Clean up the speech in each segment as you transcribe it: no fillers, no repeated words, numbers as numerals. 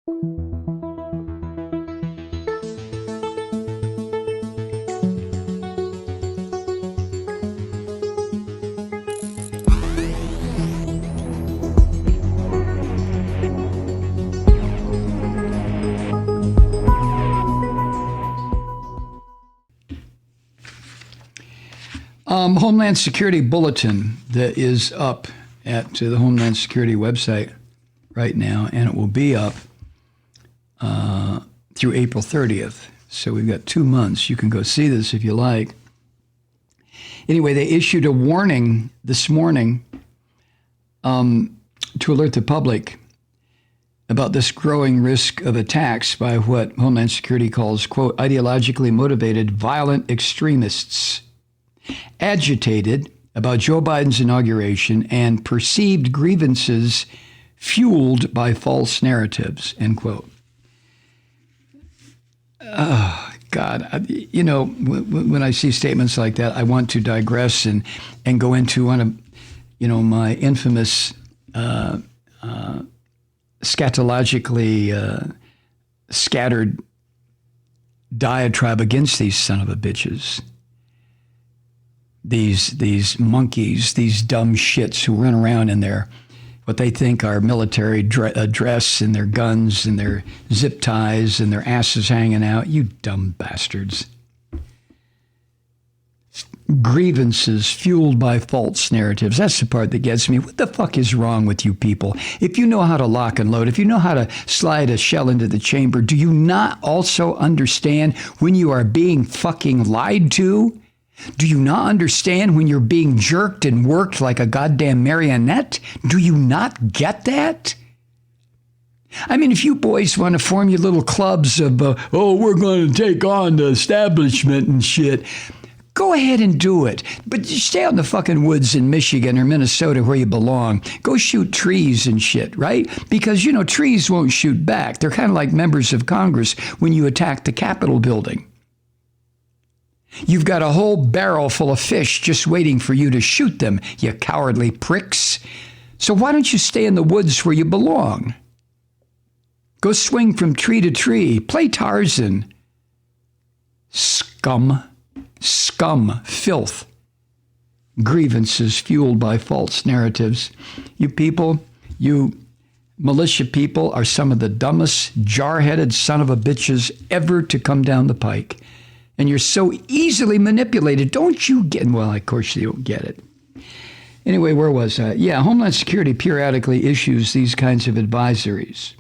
Homeland Security Bulletin that is up at the Homeland Security website right now, and it will be up through April 30th. So we've got 2 months. You can go see this if you like. Anyway, they issued a warning this morning to alert the public about this growing risk of attacks by what Homeland Security calls, quote, ideologically motivated violent extremists, agitated about Joe Biden's inauguration and perceived grievances fueled by false narratives, end quote. Oh, God, you know, when I see statements like that, I want to digress and go into one of, you know, my infamous scatologically scattered diatribe against these son of a bitches. These monkeys, these dumb shits who run around in their, what they think are military dress and their guns and their zip ties and their asses hanging out. You dumb bastards. Grievances fueled by false narratives. That's the part that gets me. What the fuck is wrong with you people? If you know how to lock and load, if you know how to slide a shell into the chamber, do you not also understand when you are being fucking lied to? Do you not understand when you're being jerked and worked like a goddamn marionette? Do you not get that? I mean, if you boys want to form your little clubs of, we're going to take on the establishment and shit, go ahead and do it. But stay out in the fucking woods in Michigan or Minnesota where you belong. Go shoot trees and shit, right? Because, you know, trees won't shoot back. They're kind of like members of Congress when you attack the Capitol building. You've got a whole barrel full of fish just waiting for you to shoot them, you cowardly pricks. So why don't you stay in the woods where you belong? Go swing from tree to tree. Play Tarzan. Scum, filth. Grievances fueled by false narratives. You people, you militia people are some of the dumbest, jar-headed son of a bitches ever to come down the pike. And you're so easily manipulated. Don't you get, well, of course you don't get it. Anyway, where was I? Yeah, Homeland Security periodically issues these kinds of advisories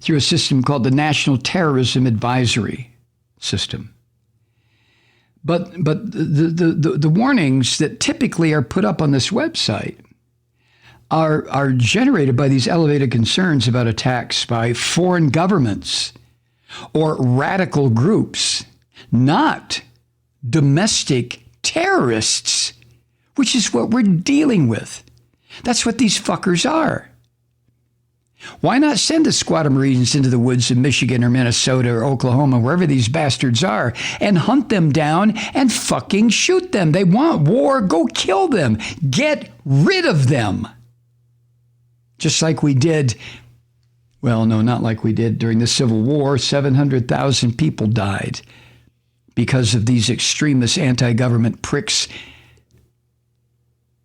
through a system called the National Terrorism Advisory System. But the warnings that typically are put up on this website are generated by these elevated concerns about attacks by foreign governments or radical groups, not domestic terrorists, which is what we're dealing with. That's what these fuckers are. Why not send a squad of Marines into the woods of Michigan or Minnesota or Oklahoma, wherever these bastards are, and hunt them down and fucking shoot them? They want war. Go kill them. Get rid of them. Just like we did. Well, no, not like we did during the Civil War. 700,000 people died because of these extremist anti-government pricks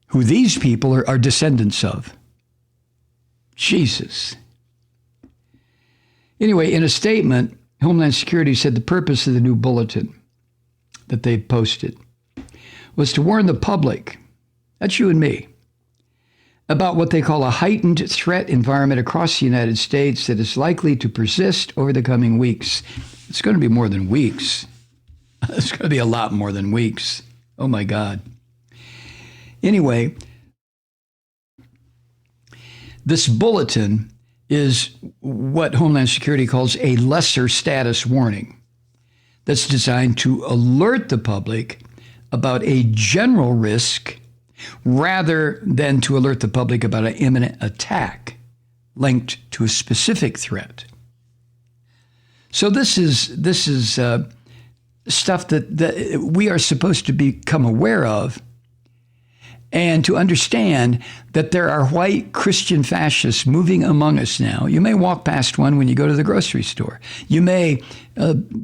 who these people are descendants of. Jesus. Anyway, in a statement, Homeland Security said the purpose of the new bulletin that they posted was to warn the public, that's you and me, about what they call a heightened threat environment across the United States that is likely to persist over the coming weeks. It's going to be more than weeks. It's going to be a lot more than weeks. Oh, my God. Anyway, this bulletin is what Homeland Security calls a lesser status warning that's designed to alert the public about a general risk rather than to alert the public about an imminent attack linked to a specific threat. So this is stuff that we are supposed to become aware of and to understand that there are white Christian fascists moving among us now. You may walk past one when you go to the grocery store. You may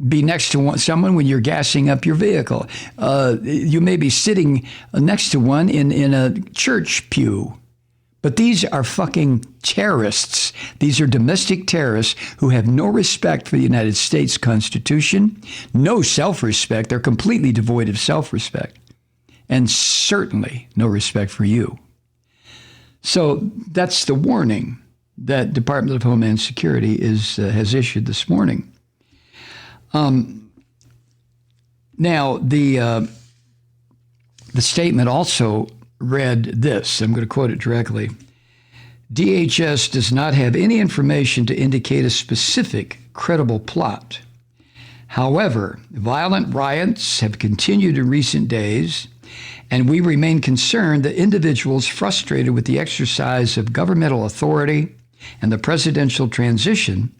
be next to someone when you're gassing up your vehicle. You may be sitting next to one in a church pew. But these are fucking terrorists. These are domestic terrorists who have no respect for the United States Constitution, no self-respect. They're completely devoid of self-respect, and certainly no respect for you. So that's the warning that Department of Homeland Security has issued this morning. Now, the statement also read this. I'm going to quote it directly. DHS does not have any information to indicate a specific credible plot. However, violent riots have continued in recent days, and we remain concerned that individuals frustrated with the exercise of governmental authority and the presidential transition,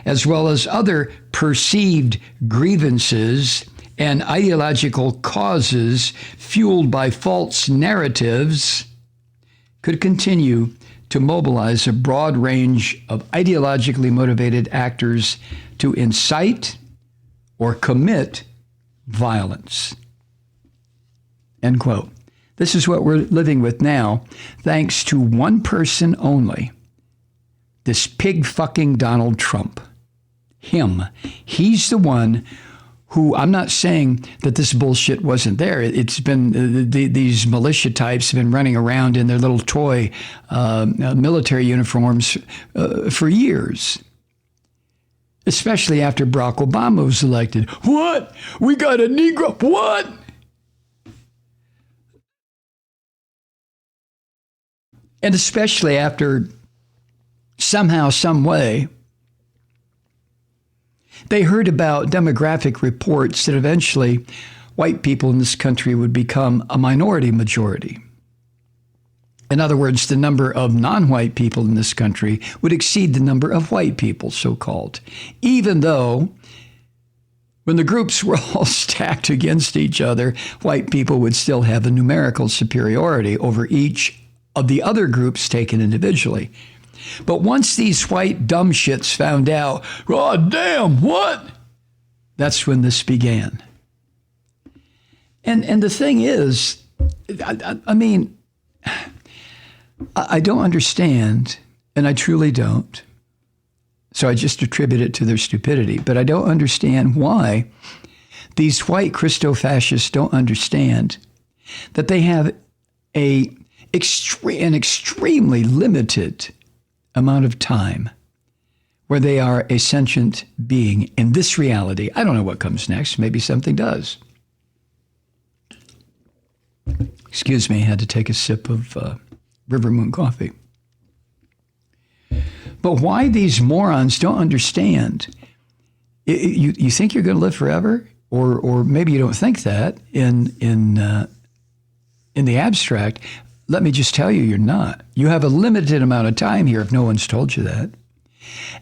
as well as other perceived grievances and ideological causes fueled by false narratives, could continue to mobilize a broad range of ideologically motivated actors to incite or commit violence. End quote. This is what we're living with now, thanks to one person only, this pig-fucking Donald Trump. Him. He's the one who, I'm not saying that this bullshit wasn't there. It's been, these militia types have been running around in their little toy military uniforms for years. Especially after Barack Obama was elected. What? We got a Negro? What? And especially after somehow, some way, they heard about demographic reports that eventually white people in this country would become a minority majority. In other words, the number of non-white people in this country would exceed the number of white people, so-called, even though when the groups were all stacked against each other, white people would still have a numerical superiority over each of the other groups taken individually. But once these white dumb shits found out, oh, damn, what? That's when this began. And the thing is, I mean, I don't understand, and I truly don't. So I just attribute it to their stupidity. But I don't understand why these white Christo-fascists don't understand that they have an extremely limited amount of time where they are a sentient being in this reality. I don't know what comes next. Maybe something does. Excuse me, I had to take a sip of River Moon coffee. But why these morons don't understand? You think you're going to live forever? Or maybe you don't think that in the abstract. Let me just tell you, you're not. You have a limited amount of time here if no one's told you that.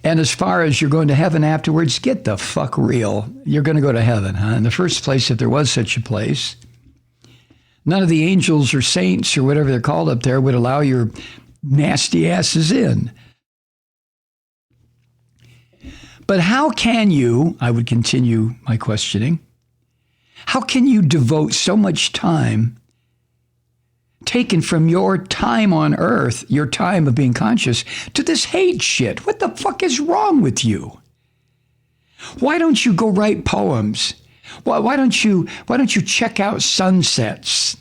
And as far as you're going to heaven afterwards, get the fuck real. You're going to go to heaven, huh? In the first place, if there was such a place, none of the angels or saints or whatever they're called up there would allow your nasty asses in. But how can you, I would continue my questioning, how can you devote so much time taken from your time on earth, your time of being conscious, to this hate shit? What the fuck is wrong with you? Why don't you go write poems? Why don't you check out sunsets?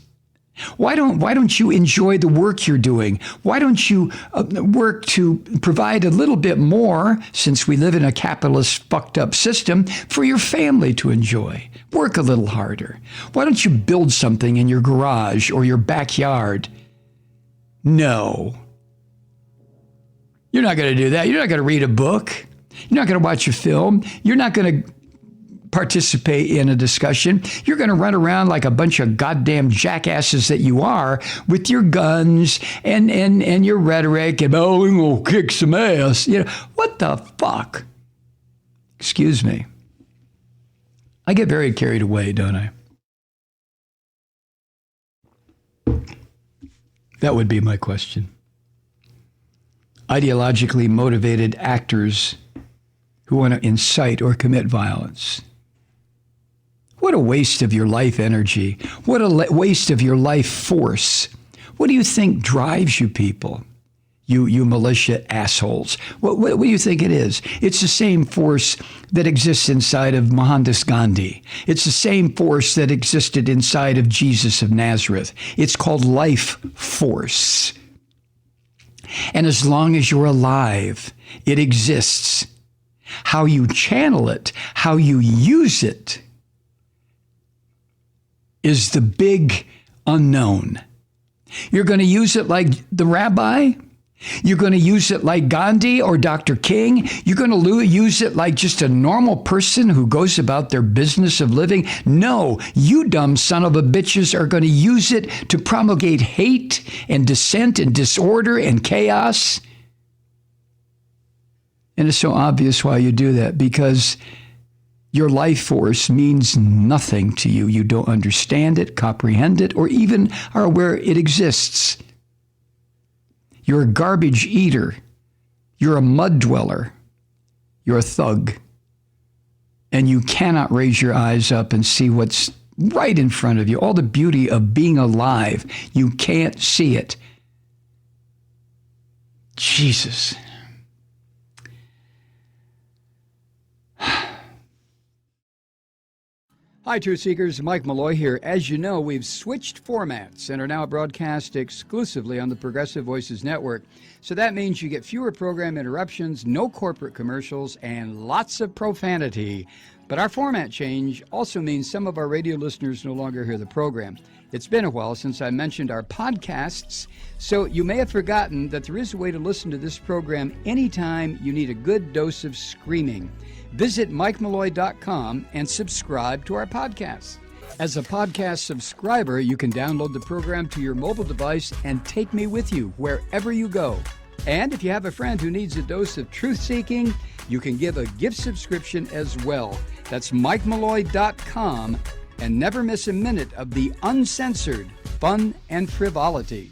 Why don't you enjoy the work you're doing? Why don't you work to provide a little bit more, since we live in a capitalist fucked up system, for your family to enjoy? Work a little harder. Why don't you build something in your garage or your backyard? No. You're not going to do that. You're not going to read a book. You're not going to watch a film. You're not going to participate in a discussion. You're going to run around like a bunch of goddamn jackasses that you are with your guns and your rhetoric and, oh, we're going to kick some ass. You know, what the fuck? Excuse me. I get very carried away, don't I? That would be my question. Ideologically motivated actors who want to incite or commit violence. What a waste of your life energy. What a waste of your life force. What do you think drives you people? You militia assholes. What do you think it is? It's the same force that exists inside of Mohandas Gandhi. It's the same force that existed inside of Jesus of Nazareth. It's called life force. And as long as you're alive, it exists. How you channel it, how you use it, is the big unknown. You're going to use it like the rabbi? You're going to use it like Gandhi or Dr. King? You're going to use it like just a normal person who goes about their business of living? No, you dumb son of a bitches are going to use it to promulgate hate and dissent and disorder and chaos. And it's so obvious why you do that, because your life force means nothing to you. You don't understand it, comprehend it, or even are aware it exists. You're a garbage eater. You're a mud dweller. You're a thug. And you cannot raise your eyes up and see what's right in front of you. All the beauty of being alive. You can't see it. Jesus. Hi, Truth Seekers. Mike Malloy here. As you know, we've switched formats and are now broadcast exclusively on the Progressive Voices Network. So that means you get fewer program interruptions, no corporate commercials, and lots of profanity. But our format change also means some of our radio listeners no longer hear the program. It's been a while since I mentioned our podcasts, so you may have forgotten that there is a way to listen to this program anytime you need a good dose of screaming. Visit MikeMalloy.com and subscribe to our podcasts. As a podcast subscriber, you can download the program to your mobile device and take me with you wherever you go. And if you have a friend who needs a dose of truth-seeking, you can give a gift subscription as well. That's MikeMalloy.com, and never miss a minute of the uncensored fun and frivolity.